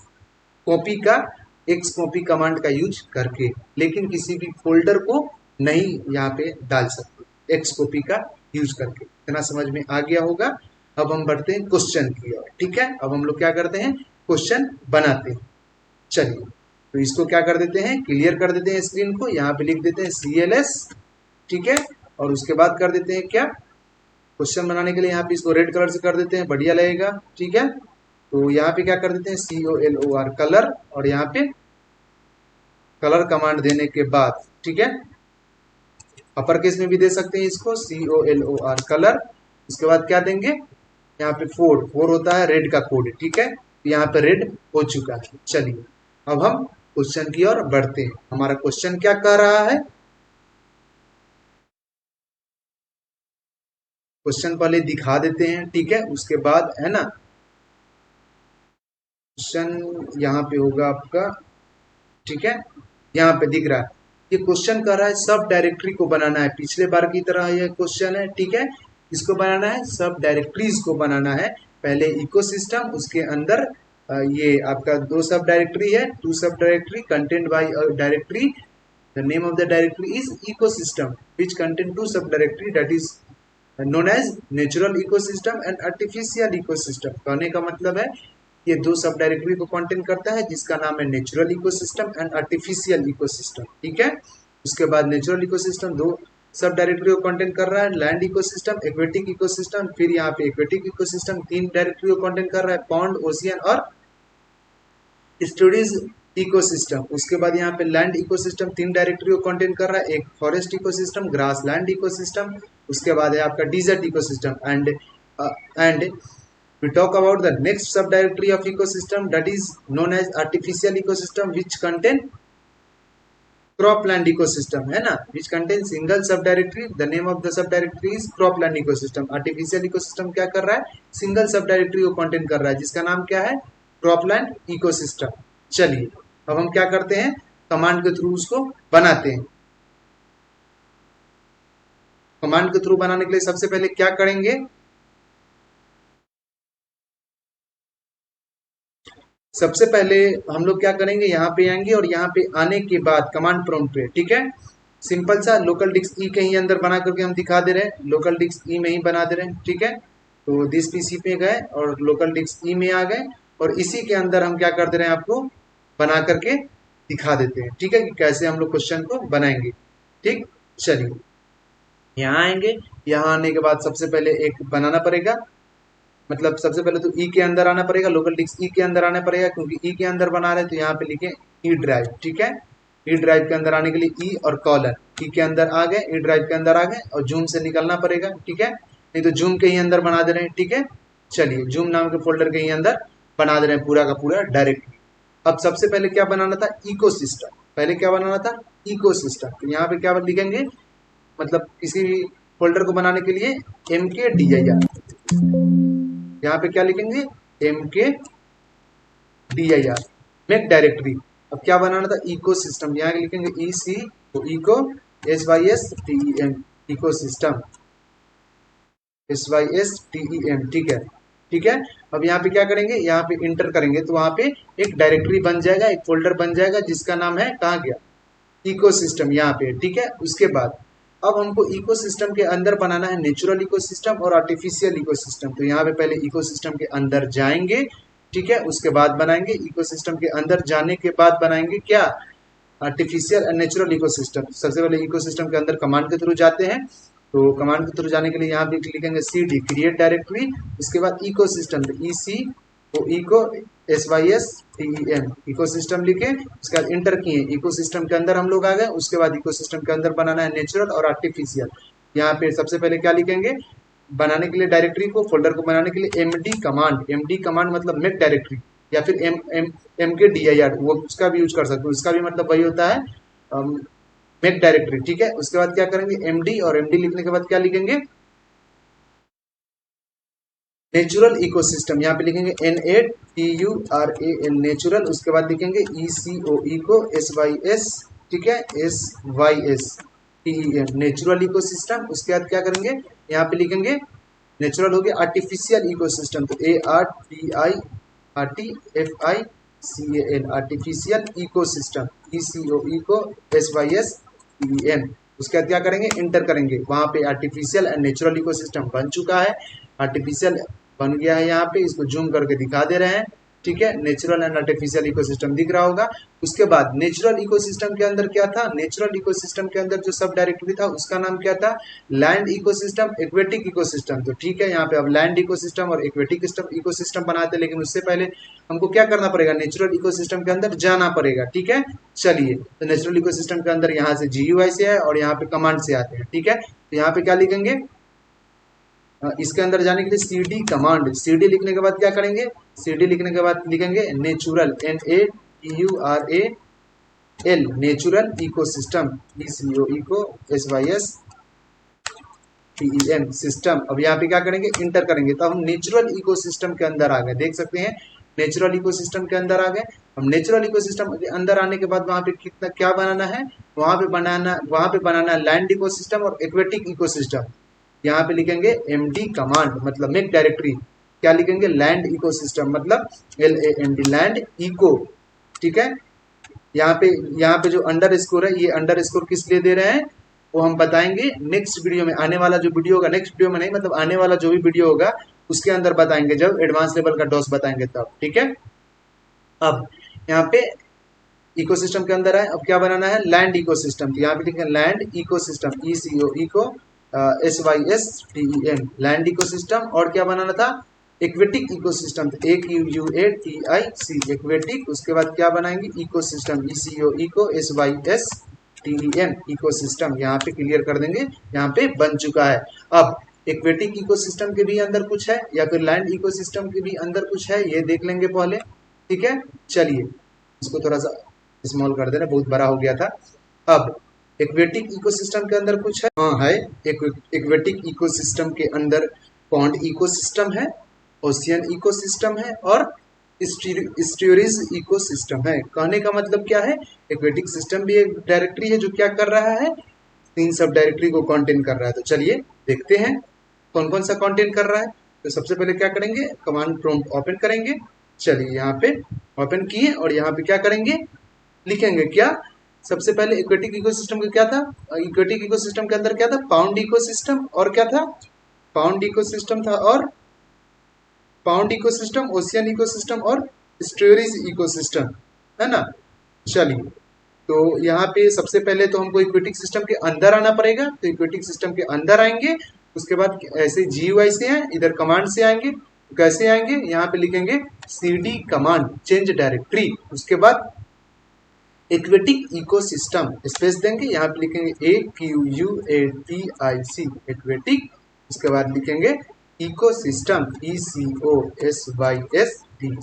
कॉपी कमांड का यूज करके, लेकिन किसी भी फोल्डर को नहीं यहाँ पे डाल सकते एक्स कॉपी का यूज करके। इतना समझ में आ गया होगा। अब हम बढ़ते हैं क्वेश्चन की ओर। ठीक है, अब हम लोग क्या करते हैं, क्वेश्चन बनाते हैं। चलिए, तो इसको क्या कर देते हैं, क्लियर कर देते हैं स्क्रीन को। यहाँ पे लिख देते हैं CLS। ठीक है, और उसके बाद कर देते हैं क्या, क्वेश्चन बनाने के लिए यहाँ पे इसको रेड कलर से कर देते हैं, बढ़िया लगेगा। ठीक है, तो यहाँ पे क्या कर देते हैं COLOR कलर, और यहाँ पे कलर कमांड देने के बाद, ठीक है, अपर केस में भी दे सकते हैं इसको, COLOR कलर। उसके बाद क्या देंगे, यहाँ पे 4 होता है रेड का कोड। ठीक है, यहाँ पे रेड हो चुका है। चलिए, अब हम क्वेश्चन की ओर बढ़ते हैं। हमारा क्वेश्चन क्या कह रहा है, क्वेश्चन पहले दिखा देते हैं। ठीक है, उसके बाद है ना, क्वेश्चन यहाँ पे होगा आपका। ठीक है, यहाँ पे दिख रहा है, ये क्वेश्चन कर रहा है सब डायरेक्टरी को बनाना है। पिछले बार की तरह ये क्वेश्चन है। ठीक है, इसको बनाना है, सब डायरेक्टरीज को बनाना है। पहले इकोसिस्टम, उसके अंदर ये आपका 2 सब डायरेक्टरी है, 2 sub directory content by directory. The name of the directory is ecosystem which content 2 sub directory, that is known as natural ecosystem and artificial ecosystem. कहने का मतलब है ये 2 सब डायरेक्टरी को कंटेंट करता है, जिसका नाम है natural ecosystem and artificial ecosystem. ठीक है, उसके बाद नेचुरल इकोसिस्टम 2 सब डायरेक्टरी को कंटेंट कर रहा है, लैंड इकोसिस्टम, एक्वेटिक इकोसिस्टम। फिर यहाँ पे एक्वेटिक इकोसिस्टम 3 डायरेक्टरी को कंटेंट कर रहा है, पॉन्ड, ओशियन और स्टोरेज इकोसिस्टम। उसके बाद यहाँ पे लैंड इकोसिस्टम 3 डायरेक्टरी को कंटेंट कर रहा है, एक forest ecosystem, grassland ecosystem. उसके बाद है आपका desert ecosystem. And we talk about the next subdirectory of ecosystem, that is known as artificial ecosystem, which contain cropland ecosystem, है ना, which contain single subdirectory. The name of the subdirectory is cropland ecosystem. artificial ecosystem क्या कर रहा है, सिंगल सबडायरेक्टरी को कंटेंट कर रहा है, जिसका नाम क्या है, cropland ecosystem. चलिए, अब हम क्या करते हैं, कमांड के थ्रू उसको बनाते हैं। कमांड के थ्रू बनाने के लिए सबसे पहले क्या करेंगे, सबसे पहले हम लोग क्या करेंगे, यहाँ पे आएंगे और यहाँ पे आने के बाद कमांड प्रॉम्प्ट पे, ठीक है, सिंपल सा लोकल डिस्क ई के ही अंदर बना करके हम दिखा दे रहे हैं, लोकल डिस्क ई में ही बना दे रहे हैं। ठीक है, तो दिस पीसी पे गए और लोकल डिस्क ई में आ गए, और इसी के अंदर हम क्या कर दे रहे हैं, आपको बना करके दिखा देते हैं। ठीक है, कि कैसे हम लोग क्वेश्चन को बनाएंगे। ठीक, चलिए, यहाँ आएंगे, यहाँ आने के बाद सबसे पहले एक बनाना पड़ेगा, मतलब सबसे पहले तो ई के अंदर आना पड़ेगा, लोकल डिस्क ई के अंदर आना पड़ेगा, क्योंकि ई के अंदर बना रहे हैं, तो यहाँ पे लिखे ई ड्राइव। ठीक है, ई ड्राइव के अंदर आने के लिए ई और कॉलन, ई के अंदर आ गए, ई ड्राइव के अंदर आ गए, और जूम से निकलना पड़ेगा। ठीक है, नहीं तो जूम के ही अंदर बना दे रहे हैं। ठीक है, चलिए, जूम नाम के फोल्डर के ही अंदर बना दे रहे हैं पूरा का पूरा डायरेक्टली। अब सबसे पहले क्या बनाना था, इकोसिस्टम। पहले क्या बनाना था, इकोसिस्टम। तो यहाँ पे क्या लिखेंगे, मतलब किसी भी फोल्डर को बनाने के लिए MKDIR, यहाँ पे क्या लिखेंगे, MKDIR, मेक डायरेक्टरी। अब क्या बनाना था, इकोसिस्टम, यहाँ लिखेंगे EC, तो इको SYSTEM, इकोसिस्टम SYSTEM। ठीक है, ठीक है। अब यहाँ पे क्या करेंगे, यहाँ पे इंटर करेंगे, तो वहां पे एक डायरेक्टरी बन जाएगा, एक फोल्डर बन जाएगा, जिसका नाम है, कहाँ गया, इकोसिस्टम, यहाँ पे। ठीक है, उसके बाद अब हमको इकोसिस्टम के अंदर बनाना है नेचुरल इकोसिस्टम और आर्टिफिशियल इकोसिस्टम। तो यहाँ पे पहले इकोसिस्टम के अंदर जाएंगे, ठीक है, उसके बाद बनाएंगे, इकोसिस्टम के अंदर जाने के बाद बनाएंगे क्या, आर्टिफिशियल एंड नेचुरल इकोसिस्टम। सबसे पहले इकोसिस्टम के अंदर कमांड के थ्रू जाते हैं, तो कमांड के थ्रू जाने के लिए यहाँ पे लिखेंगे CD, क्रिएट डायरेक्टरी। उसके बाद इकोसिस्टम, EC, तो इको SYSTEM, इकोसिस्टम लिखे, उसके बाद इंटर किए, इकोसिस्टम के अंदर हम लोग आ गए। उसके बाद इकोसिस्टम के अंदर बनाना है नेचुरल और आर्टिफिशियल। यहाँ पे सबसे पहले क्या लिखेंगे, बनाने के लिए डायरेक्टरी को, फोल्डर को बनाने के लिए एमडी कमांड मतलब मेक डायरेक्टरी, या फिर एम एम एम के डी आई आर, वो उसका भी यूज कर सकते हो, उसका भी मतलब वही होता है मेक डायरेक्टरी। ठीक है, उसके बाद क्या करेंगे एमडी, और एमडी लिखने के बाद क्या लिखेंगे नेचुरल इकोसिस्टम, यहाँ पे लिखेंगे NATURAL नेचुरल, उसके बाद लिखेंगे ECO इको SYS, ठीक है SYSTEM नेचुरल इकोसिस्टम। उसके बाद क्या करेंगे यहाँ पे लिखेंगे नेचुरल हो गया, आर्टिफिशियल इकोसिस्टम तो ARTIFICAL artificial ecosystem, ECO eco SYSTEM। उसके बाद क्या करेंगे इंटर करेंगे, वहां पे आर्टिफिशियल एंड नेचुरल इकोसिस्टम बन चुका है, आर्टिफिशियल बन गया है, यहाँ पे इसको जूम करके दिखा दे रहे हैं। ठीक है, नेचुरल एंड आर्टिफिशियल इकोसिस्टम दिख रहा होगा। उसके बाद नेचुरल इकोसिस्टम के अंदर क्या था, नेचुरल इकोसिस्टम के अंदर जो सब डायरेक्टरी था उसका नाम क्या था, लैंड इकोसिस्टम, एक्वेटिक इकोसिस्टम। तो ठीक है, यहाँ पे अब लैंड इकोसिस्टम और एक्वेटिक इकोसिस्टम बनाते हैं, लेकिन उससे पहले हमको क्या करना पड़ेगा, नेचुरल इकोसिस्टम के अंदर जाना पड़ेगा। ठीक है, चलिए तो नेचुरल इकोसिस्टम के अंदर यहाँ से GUI से है और यहाँ पे कमांड से आते हैं। ठीक है, तो यहाँ पे क्या लिखेंगे, इसके अंदर जाने के लिए CD कमांड, CD लिखने के बाद क्या करेंगे, CD लिखने के बाद लिखेंगे natural NATURAL natural ecosystem, ECO eco SYSTEM system. अब यहाँ पे क्या करेंगे इंटर करेंगे, तो हम नेचुरल इकोसिस्टम के अंदर आ गए, देख सकते हैं नेचुरल इकोसिस्टम के अंदर आ गए। हम नेचुरल इकोसिस्टम के अंदर आने के बाद वहां पे कितना क्या बनाना है, वहां पे बनाना है लैंड इकोसिस्टम और एक्वेटिक इकोसिस्टम। यहाँ पे लिखेंगे MD कमांड मतलब मेक डायरेक्टरी, क्या लिखेंगे लैंड इकोसिस्टम मतलब LAND लैंड इको। ठीक है, यहाँ पे जो अंडर स्कोर है, ये अंडर स्कोर किस लिए दे रहे हैं वो हम बताएंगे नेक्स्ट वीडियो में, आने वाला जो वीडियो होगा, नेक्स्ट वीडियो में नहीं मतलब आने वाला जो भी वीडियो होगा उसके अंदर बताएंगे, जब एडवांस लेवल का डॉस बताएंगे तब। ठीक है, अब यहाँ पे इकोसिस्टम के अंदर है, अब क्या बनाना है लैंड इकोसिस्टम, तो यहाँ पे लिखेंगे land ecosystem, ECO eco SYSTEM land ecosystem. और क्या बनाना था एक्वेटिक इकोसिस्टम, तो AQUATIC एक्वेटिक। उसके बाद क्या बनाएंगे ecosystem, ECO eco SYSTEM ecosystem, यहाँ पे क्लियर कर देंगे, यहाँ पे बन चुका है। अब एक्वेटिक इकोसिस्टम के भी अंदर कुछ है या फिर लैंड इकोसिस्टम के भी अंदर कुछ है, ये देख लेंगे पहले। ठीक है, चलिए इसको थोड़ा सा स्मॉल कर देना, बहुत बड़ा हो गया था। अब एक्वेटिक इकोसिस्टम के अंदर कुछ है, हाँ है, एक्वेटिक इकोसिस्टम के अंदर पॉन्ड इकोसिस्टम है, ओशियन इकोसिस्टम है और स्टोरेज इकोसिस्टम है। कहने का मतलब क्या है, एक्वेटिक सिस्टम भी एक डायरेक्टरी है जो क्या कर रहा है, 3 सब डायरेक्टरी को कंटेन कर रहा है। तो चलिए देखते हैं कौन कौन सा कंटेन कर रहा है। तो सबसे पहले क्या करेंगे कमांड प्रॉम्प्ट ओपन करेंगे, चलिए यहाँ पे ओपन किए और यहाँ पे क्या करेंगे लिखेंगे क्या, सबसे पहले इक्विटी इकोसिस्टम का क्या था, इक्विटी इकोसिस्टम के अंदर क्या था पाउंड इकोसिस्टम, और क्या था पाउंड इकोसिस्टम था, और पाउंड इकोसिस्टम, ओशियन इकोसिस्टम और स्टोरेज इकोसिस्टम, है ना। चलिए तो यहाँ पे सबसे पहले तो हमको इक्विटिक सिस्टम के अंदर आना पड़ेगा, तो इक्विटिक सिस्टम के अंदर आएंगे, उसके बाद ऐसे GUI से हैं, इधर कमांड से आएंगे, कैसे आएंगे यहाँ पे लिखेंगे CD कमांड चेंज डायरेक्टरी, उसके बाद एक्वेटिक इकोसिस्टम स्पेस देंगे, यहाँ पे लिखेंगे AQUATIC एक्वेटिक, उसके बाद लिखेंगे इकोसिस्टम ECOSYSTEM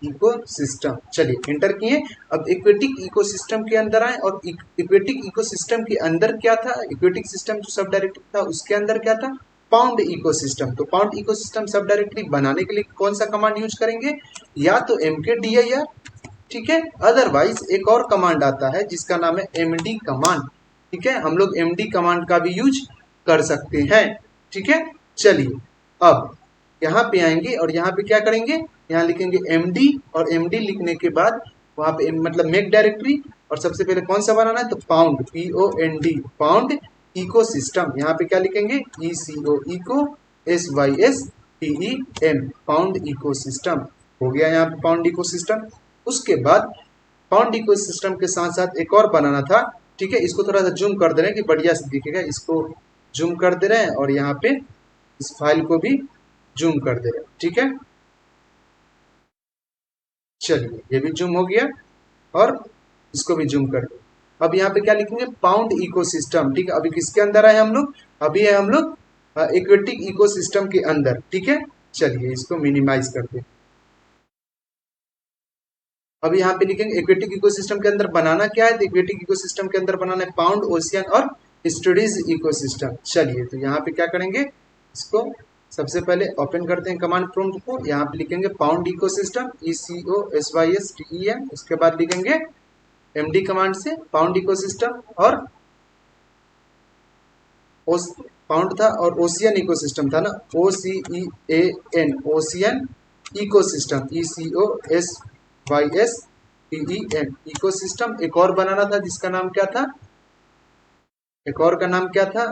इकोसिस्टम। चलिए इंटर किए। अब इक्वेटिक इकोसिस्टम के अंदर आए और इक्वेटिक इकोसिस्टम के अंदर क्या था, इक्वेटिक सिस्टम जो सब डायरेक्टरी था उसके अंदर क्या था पाउंड इकोसिस्टम। तो पाउंड इकोसिस्टम सब डायरेक्टरी बनाने के लिए कौन सा कमांड यूज करेंगे, या तो MKDIR, ठीक है, अदरवाइज एक और कमांड आता है जिसका नाम है MD कमांड। ठीक है, हम लोग MD कमांड का भी यूज कर सकते हैं। ठीक है, चलिए अब यहाँ पे आएंगे और यहाँ पे क्या करेंगे, यहाँ लिखेंगे MD, और MD लिखने के बाद वहां पे मतलब मेक डायरेक्टरी, और सबसे पहले कौन सा बनाना है तो पाउंड POND पाउंड इकोसिस्टम, यहाँ पे क्या लिखेंगे ECO eco SYSTEM pond ecosystem, हो गया यहाँ पे पाउंड इकोसिस्टम। उसके बाद पाउंड इकोसिस्टम के साथ साथ एक और बनाना था। ठीक है, इसको थोड़ा सा जूम कर दे रहे हैं कि बढ़िया से दिखेगा, इसको जूम कर दे रहे हैं और यहाँ पे इस फाइल को भी जूम कर दे रहे हैं। ठीक है, चलिए ये भी जूम हो गया और इसको भी जूम कर दिया। अब यहाँ पे क्या लिखेंगे पाउंड इकोसिस्टम। ठीक है, अभी किसके अंदर आए हम लोग, अभी है हम लोग एक्वेटिक इकोसिस्टम के अंदर। ठीक है, चलिए इसको मिनिमाइज करते हैं। अब यहाँ पे लिखेंगे एक्वेटिक इकोसिस्टम के अंदर बनाना क्या है, तो एक्वेटिक इकोसिस्टम के अंदर बनाना है पाउंड ओशियन और स्टडीज इकोसिस्टम। चलिए तो यहाँ पे क्या करेंगे, इसको सबसे पहले ओपन करते हैं कमांड प्रॉम्प्ट को। यहाँ पे लिखेंगे पाउंड इकोसिस्टम ECOSYSTEM, उसके बाद लिखेंगे MD कमांड से पाउंड इकोसिस्टम, और पाउंड था और ओशियन इकोसिस्टम था ना, OCEAN ocean ecosystem ECOSYSTEM ecosystem. एक और बनाना था जिसका नाम क्या था, एक और का नाम क्या था,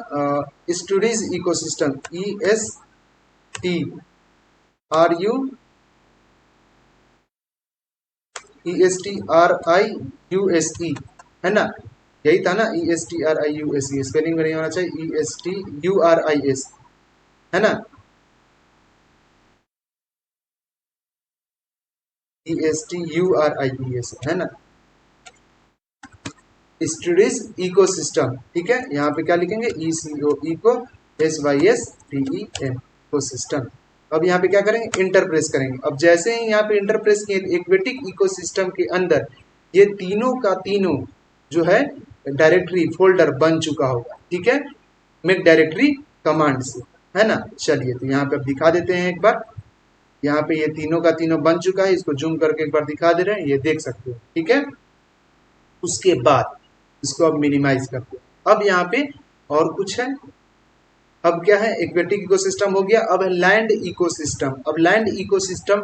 स्टडीज इकोसिस्टम ESTRIUSE, है ना, यही था ना ESTRIUSE, स्पेलिंग में नहीं होना चाहिए, ESTURIS, है ना, ESTURIES, है ना, स्टडीज इकोसिस्टम। ठीक है, यहाँ पे क्या लिखेंगे ECOSYSTEM इकोसिस्टम। अब यहाँ पे क्या करेंगे, इंटर प्रेस करेंगे। अब जैसे ही यहाँ पे इंटर प्रेस किए, एक्वेटिक इकोसिस्टम के अंदर ये तीनों का तीनों जो है डायरेक्टरी फोल्डर बन चुका होगा। ठीक है, मेक डायरेक्टरी कमांड से, है ना। चलिए तो यहाँ पे अब दिखा देते हैं एक बार। यहाँ पे ये तीनों का तीनों बन चुका है, इसको जूम करके एक बार दिखा दे रहे हैं, ये देख सकते हो। ठीक है, उसके बाद इसको अब मिनिमाइज करते हैं। अब यहाँ पे और कुछ है, अब क्या है, एक्वेटिक इकोसिस्टम हो गया, अब है लैंड इकोसिस्टम। अब लैंड इकोसिस्टम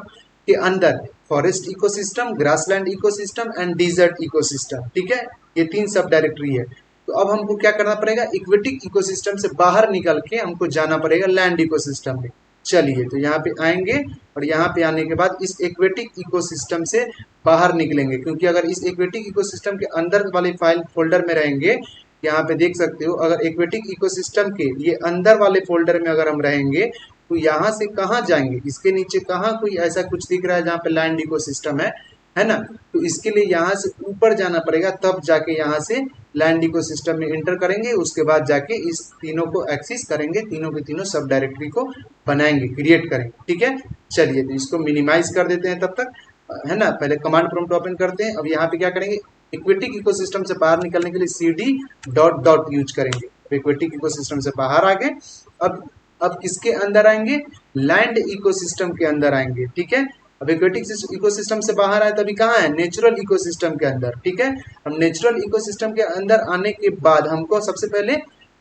के अंदर forest ecosystem, grassland ecosystem and desert ecosystem. ठीक है, ये तीन सब डायरेक्टरी है। तो अब हमको क्या करना पड़ेगा, इक्वेटिक इकोसिस्टम से बाहर निकल के हमको जाना पड़ेगा लैंड इकोसिस्टम में। चलिए तो यहाँ पे आएंगे और यहाँ पे आने के बाद इस एक्वेटिक इकोसिस्टम से बाहर निकलेंगे, क्योंकि अगर इस एक्वेटिक इकोसिस्टम के अंदर वाले फाइल फोल्डर में रहेंगे, यहाँ पे देख सकते हो, अगर एक्वेटिक इकोसिस्टम के ये अंदर वाले फोल्डर में अगर हम रहेंगे तो यहाँ से कहाँ जाएंगे, इसके नीचे कहाँ कोई ऐसा कुछ दिख रहा है जहाँ पे लैंड इकोसिस्टम है ना। तो इसके लिए यहाँ से ऊपर जाना पड़ेगा, तब जाके यहाँ से लैंड इकोसिस्टम में एंटर करेंगे, उसके बाद जाके इस तीनों को एक्सेस करेंगे, तीनों के तीनों सब डायरेक्टरी को बनाएंगे, क्रिएट करेंगे। ठीक है, चलिए तो इसको मिनिमाइज कर देते हैं तब तक, है ना। पहले कमांड प्रॉम्प्ट ओपन करते हैं। अब यहाँ पे क्या करेंगे, इक्विटिक इकोसिस्टम से बाहर निकलने के लिए CD ... यूज करेंगे। इक्विटिक इकोसिस्टम से बाहर आ गए, अब किसके अंदर आएंगे, लैंड इकोसिस्टम के अंदर आएंगे। ठीक है, अब एक्वेटिक इकोसिस्टम से बाहर आए तभी कहाँ है, नेचुरल इकोसिस्टम के अंदर। ठीक है, हम नेचुरल इकोसिस्टम के अंदर आने के बाद हमको सबसे पहले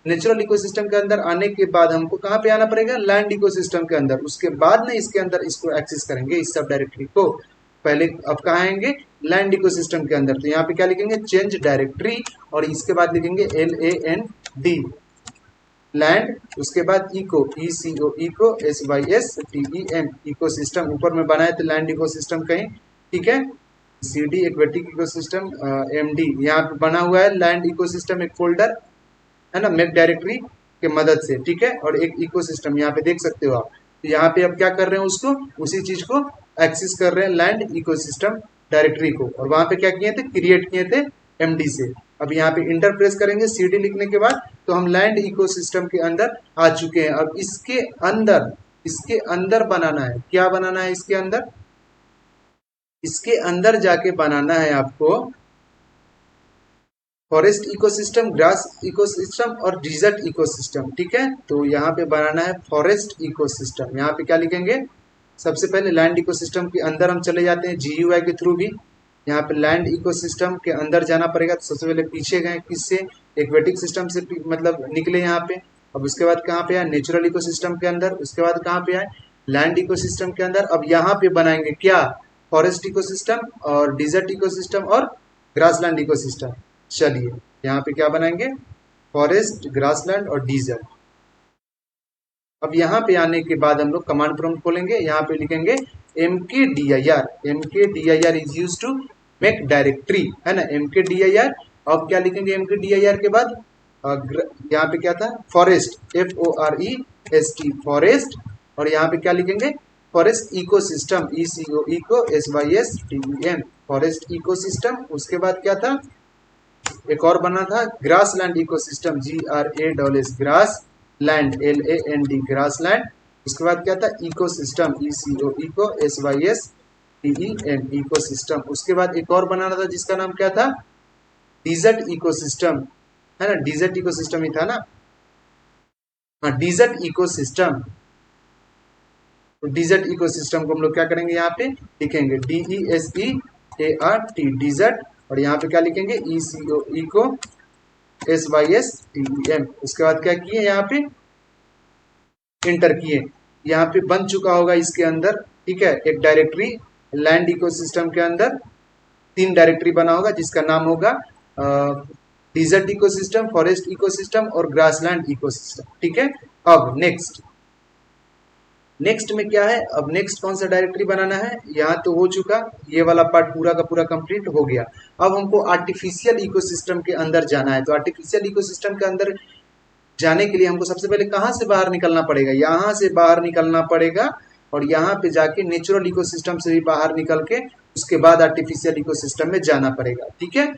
नेचुरल इकोसिस्टम के अंदर आने के बाद हमको कहाँ पे आना पड़ेगा, लैंड इकोसिस्टम के अंदर। उसके बाद में इसके अंदर इसको एक्सेस करेंगे, इस सब डायरेक्टरी को। पहले अब कहाँ आएंगे, लैंड इकोसिस्टम के अंदर। तो यहाँ पे क्या लिखेंगे, चेंज डायरेक्टरी, और इसके बाद लिखेंगे LAND लैंड, उसके बाद इको ECOSYSTEM इकोसिस्टम। ऊपर में बनाए तो लैंड इकोसिस्टम कहीं। ठीक है, CD एक्वेटिक इकोसिस्टम MD यहाँ पे बना हुआ है लैंड इकोसिस्टम, एक फोल्डर है ना, मेक डायरेक्टरी के मदद से। ठीक है, और एक इकोसिस्टम यहाँ पे देख सकते हो आप। तो यहाँ पे अब क्या कर रहे हैं, उसको उसी चीज को एक्सेस कर रहे हैं, लैंड इकोसिस्टम डायरेक्टरी को। और वहां पे क्या किए थे, क्रिएट किए थे MD से। अब यहाँ पे इंटर प्रेस करेंगे CD लिखने के बाद, तो हम लैंड इकोसिस्टम के अंदर आ चुके हैं। अब इसके अंदर बनाना है, क्या बनाना है, इसके अंदर जाके बनाना है आपको फॉरेस्ट इकोसिस्टम, ग्रास इकोसिस्टम और डिजर्ट इकोसिस्टम। ठीक है, तो यहाँ पे बनाना है फॉरेस्ट इकोसिस्टम। यहाँ पे क्या लिखेंगे, सबसे पहले लैंड इकोसिस्टम के अंदर हम चले जाते हैं GUI के थ्रू भी। यहाँ पे लैंड इकोसिस्टम के अंदर जाना पड़ेगा, तो सबसे पहले पीछे गए किससे, एक्वेटिक सिस्टम से, मतलब निकले यहाँ पे। अब उसके बाद कहाँ पे आए, नेचुरल इकोसिस्टम के अंदर। उसके बाद कहाँ पे आए, लैंड इकोसिस्टम के अंदर। अब यहाँ पे बनाएंगे क्या, फॉरेस्ट इकोसिस्टम और डिजर्ट इकोसिस्टम और ग्रासलैंड इकोसिस्टम। चलिए यहाँ पे क्या बनाएंगे, फॉरेस्ट, ग्रासलैंड और डिजर्ट। अब यहाँ पे आने के बाद हम लोग कमांड प्रॉम्प्ट खोलेंगे, यहाँ पे लिखेंगे mkdir is use to make directory, है ना, mkdir। अब क्या लिखेंगे mkdir के बाद, यहाँ पे क्या था, फॉरेस्ट, FOREST फॉरेस्ट, और यहाँ पे क्या लिखेंगे, forest ecosystem ECOSYSTEM forest ecosystem. उसके बाद क्या था, एक और बना था grassland ecosystem GRAS grass, land LAND grass land. उसके बाद क्या था ecosystem ECO eco SYSTEM ecosystem. उसके बाद एक और बनाना था जिसका नाम क्या था डिजर्ट इकोसिस्टम, है ना, डिजर्ट इकोसिस्टम ही था ना, हाँ डिजर्ट इकोसिस्टम। तो डिजर्ट इकोसिस्टम को हम लोग क्या करेंगे यहाँ पे लिखेंगे DESEART डिजर्ट, और यहाँ पे क्या लिखेंगे ECO इको SYSTEM। उसके बाद क्या किए यहाँ पे इंटर किए, यहाँ पे बन चुका होगा इसके अंदर, ठीक है, एक डायरेक्टरी लैंड इकोसिस्टम के अंदर 3 डायरेक्टरी बना होगा जिसका नाम होगा डिजर्ट इकोसिस्टम, फॉरेस्ट इकोसिस्टम और ग्रासलैंड इकोसिस्टम, ठीक है। अब नेक्स्ट में क्या है, अब नेक्स्ट कौन सा डायरेक्टरी बनाना है, यहाँ तो हो चुका, ये वाला पार्ट पूरा का पूरा कंप्लीट हो गया। अब हमको आर्टिफिशियल इकोसिस्टम के अंदर जाना है। तो आर्टिफिशियल इकोसिस्टम के अंदर जाने के लिए हमको सबसे पहले कहाँ से बाहर निकलना पड़ेगा, यहाँ से बाहर निकलना पड़ेगा, और यहाँ पे जाके नेचुरल इकोसिस्टम से भी बाहर निकल के उसके बाद आर्टिफिशियल इकोसिस्टम में जाना पड़ेगा, ठीक है।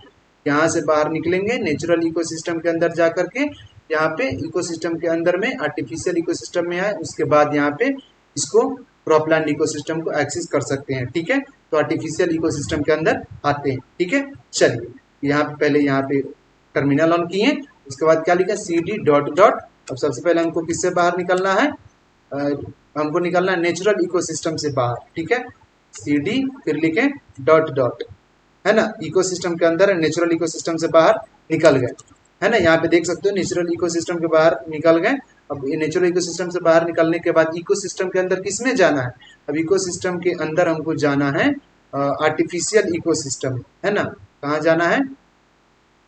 यहाँ से बाहर निकलेंगे नेचुरल इकोसिस्टम के अंदर जा करके यहाँ पे इकोसिस्टम के अंदर में आर्टिफिशियल इकोसिस्टम में आए, उसके बाद यहाँ पे इसको क्रॉपलैंड इकोसिस्टम को एक्सेस कर सकते हैं, ठीक है। तो आर्टिफिशियल इकोसिस्टम के अंदर आते हैं, ठीक है। चलिए यहाँ पे पहले यहाँ पे टर्मिनल ऑन किए, उसके बाद क्या लिखा CD डॉट डॉट। अब सबसे पहले हमको किससे बाहर निकलना है, हमको निकलना है नेचुरल इकोसिस्टम से बाहर, ठीक है। CD फिर लिखे डॉट डॉट, है ना, इकोसिस्टम के अंदर नेचुरल इकोसिस्टम से बाहर निकल गए, है ना। यहाँ पे देख सकते हो नेचुरल इकोसिस्टम के बाहर निकल गए। अब नेचुरल इकोसिस्टम से बाहर निकलने के बाद इकोसिस्टम के अंदर किसमें जाना है, अब इकोसिस्टम के अंदर हमको जाना है आर्टिफिशियल इकोसिस्टम, है ना। कहाँ जाना है,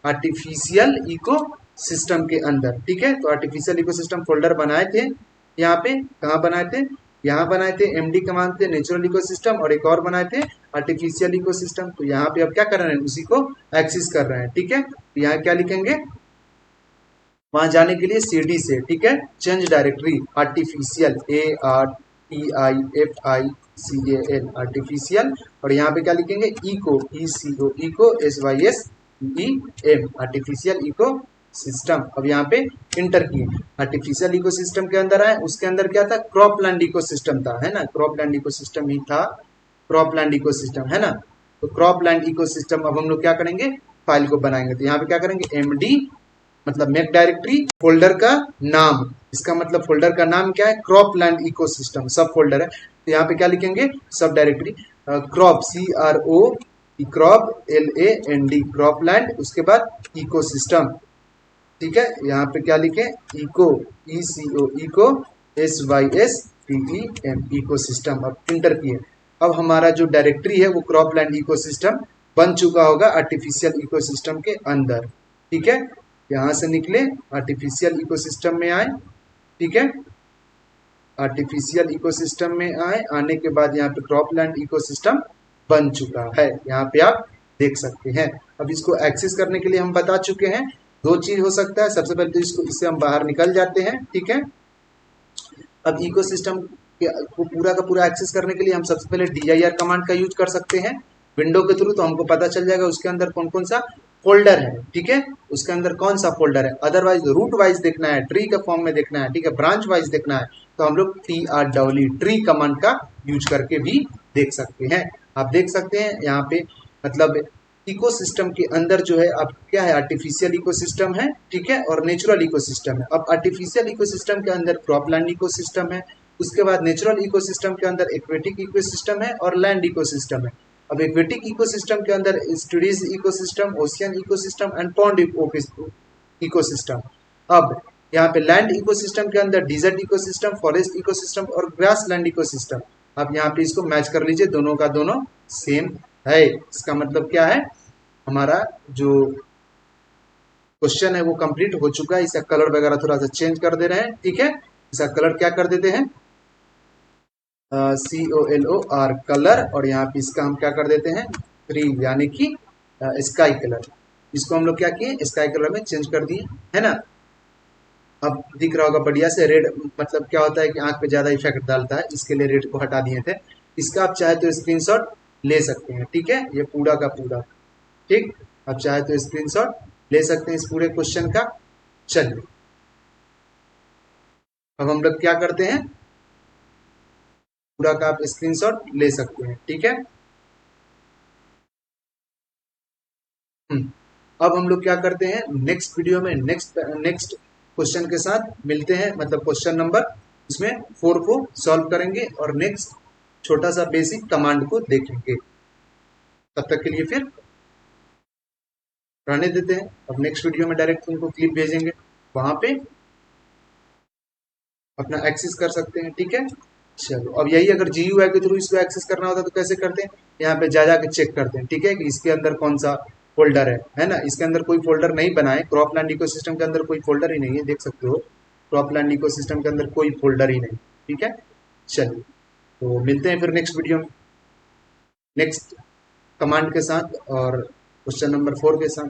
आर्टिफिशियल इको सिस्टम के अंदर, ठीक है। तो आर्टिफिशियल इकोसिस्टम फोल्डर बनाए थे, यहाँ पे कहाँ बनाए थे, यहाँ बनाए थे MD कमांड थे नेचुरल इकोसिस्टम, और एक और बनाए थे आर्टिफिशियल इकोसिस्टम। तो यहाँ पे अब क्या कर रहे हैं, उसी को एक्सेस कर रहे हैं, ठीक है। तो यहाँ क्या लिखेंगे, वहां जाने के लिए CD से, ठीक है, change directory artificial ARTIFICAL artificial, और यहाँ पे क्या लिखेंगे eco ECO eco SYSTEM artificial eco system. अब यहाँ पे इंटर किए, आर्टिफिशियल इकोसिस्टम के अंदर आए, उसके अंदर क्या था क्रॉपलैंड इकोसिस्टम था, है ना, क्रॉपलैंड इकोसिस्टम ही था, क्रॉपलैंड इकोसिस्टम, है ना। तो क्रॉपलैंड इकोसिस्टम अब हम लोग क्या करेंगे फाइल को बनाएंगे। तो यहाँ पे क्या करेंगे MD मतलब मेक डायरेक्टरी, फोल्डर का नाम, इसका मतलब फोल्डर का नाम क्या है क्रॉपलैंड इकोसिस्टम, सब फोल्डर है। तो यहाँ पे क्या लिखेंगे sub directory crop crop LAND cropland, उसके बाद इकोसिस्टम, ठीक है। यहाँ पे क्या लिखे eco ECO eco SYSTEM ecosystem. अब इंटर किए, अब हमारा जो डायरेक्टरी है वो क्रॉपलैंड इकोसिस्टम बन चुका होगा आर्टिफिशियल इकोसिस्टम के अंदर, ठीक है। यहाँ से निकले आर्टिफिशियल इकोसिस्टम में आए, ठीक है, आर्टिफिशियल इकोसिस्टम में आए, आने के बाद यहाँ पे क्रॉपलैंड इकोसिस्टम बन चुका है, यहाँ पे आप देख सकते हैं। अब इसको एक्सेस करने के लिए हम बता चुके हैं, 2 चीज हो सकता है, सबसे पहले तो इससे हम बाहर निकल जाते हैं, ठीक है। अब इकोसिस्टम को पूरा का पूरा एक्सेस करने के लिए हम सबसे पहले dir कमांड का यूज कर सकते हैं विंडो के थ्रू, तो हमको पता चल जाएगा उसके अंदर कौन कौन सा फोल्डर है, ठीक है, उसके अंदर कौन सा फोल्डर है। अदरवाइज रूट वाइज देखना है, ट्री के फॉर्म में देखना है, ठीक है, ब्रांच वाइज देखना है, तो हम लोग TREE ट्री कमांड का यूज करके भी देख सकते हैं। आप देख सकते हैं यहाँ पे मतलब इकोसिस्टम के अंदर जो है अब क्या है आर्टिफिशियल इकोसिस्टम है, ठीक है, और नेचुरल इकोसिस्टम है। अब आर्टिफिशियल इकोसिस्टम के अंदर क्रॉपलैंड इकोसिस्टम है, उसके बाद नेचुरल इकोसिस्टम के अंदर एक्वेटिक इकोसिस्टम है और लैंड इकोसिस्टम है। अब एक्वेटिक इकोसिस्टम के अंदर studies ecosystem, ocean ecosystem and pond ecosystem. अब यहाँ पे लैंड इकोसिस्टम के अंदर डिजर्ट इकोसिस्टम, फॉरेस्ट इकोसिस्टम और ग्रास लैंड इकोसिस्टम। अब यहाँ पे इसको मैच कर लीजिए, दोनों का दोनों सेम है। इसका मतलब क्या है, हमारा जो क्वेश्चन है वो कंप्लीट हो चुका है। इसका कलर वगैरह थोड़ा सा चेंज कर दे रहे हैं, ठीक है, इसका कलर क्या कर देते हैं COLOR कलर, और यहाँ पे इसका हम क्या कर देते हैं ग्रीन यानी कि स्काई कलर। इसको हम लोग क्या किए स्काई कलर में चेंज कर दिए, है ना। अब दिख रहा होगा बढ़िया से रेड, मतलब क्या होता है कि आंख पे ज्यादा इफेक्ट डालता है, इसके लिए रेड को हटा दिए थे। इसका आप चाहे तो स्क्रीनशॉट ले सकते हैं, ठीक है, ये पूरा का पूरा, ठीक, आप चाहे तो स्क्रीनशॉट ले सकते हैं इस पूरे क्वेश्चन का। चलिए अब हम लोग क्या करते हैं, पूरा का आप स्क्रीनशॉट ले सकते हैं, ठीक है। अब हम लोग क्या करते हैं, नेक्स्ट वीडियो में नेक्स्ट नेक्स्ट क्वेश्चन के साथ मिलते हैं, मतलब क्वेश्चन नंबर इसमें 4 को सॉल्व करेंगे और नेक्स्ट छोटा सा बेसिक कमांड को देखेंगे। तब तक के लिए फिर रहने देते हैं। अब नेक्स्ट वीडियो में डायरेक्ट उनको क्लिप भेजेंगे, वहां पे अपना एक्सेस कर सकते हैं, ठीक है। चलो, अब यही अगर GUI के थ्रू इसको एक्सेस करना होता है तो कैसे करते हैं, यहाँ पे जा के चेक करते हैं, ठीक है, कि इसके अंदर कौन सा फोल्डर है ना। इसके अंदर कोई फोल्डर नहीं बना है, क्रॉपलैंड इकोसिस्टम के अंदर कोई फोल्डर ही नहीं है, देख सकते हो, क्रॉपलैंड इकोसिस्टम के अंदर कोई फोल्डर ही नहीं, ठीक है। चलिए, तो मिलते हैं फिर नेक्स्ट वीडियो में नेक्स्ट कमांड के साथ और क्वेश्चन नंबर 4 के साथ।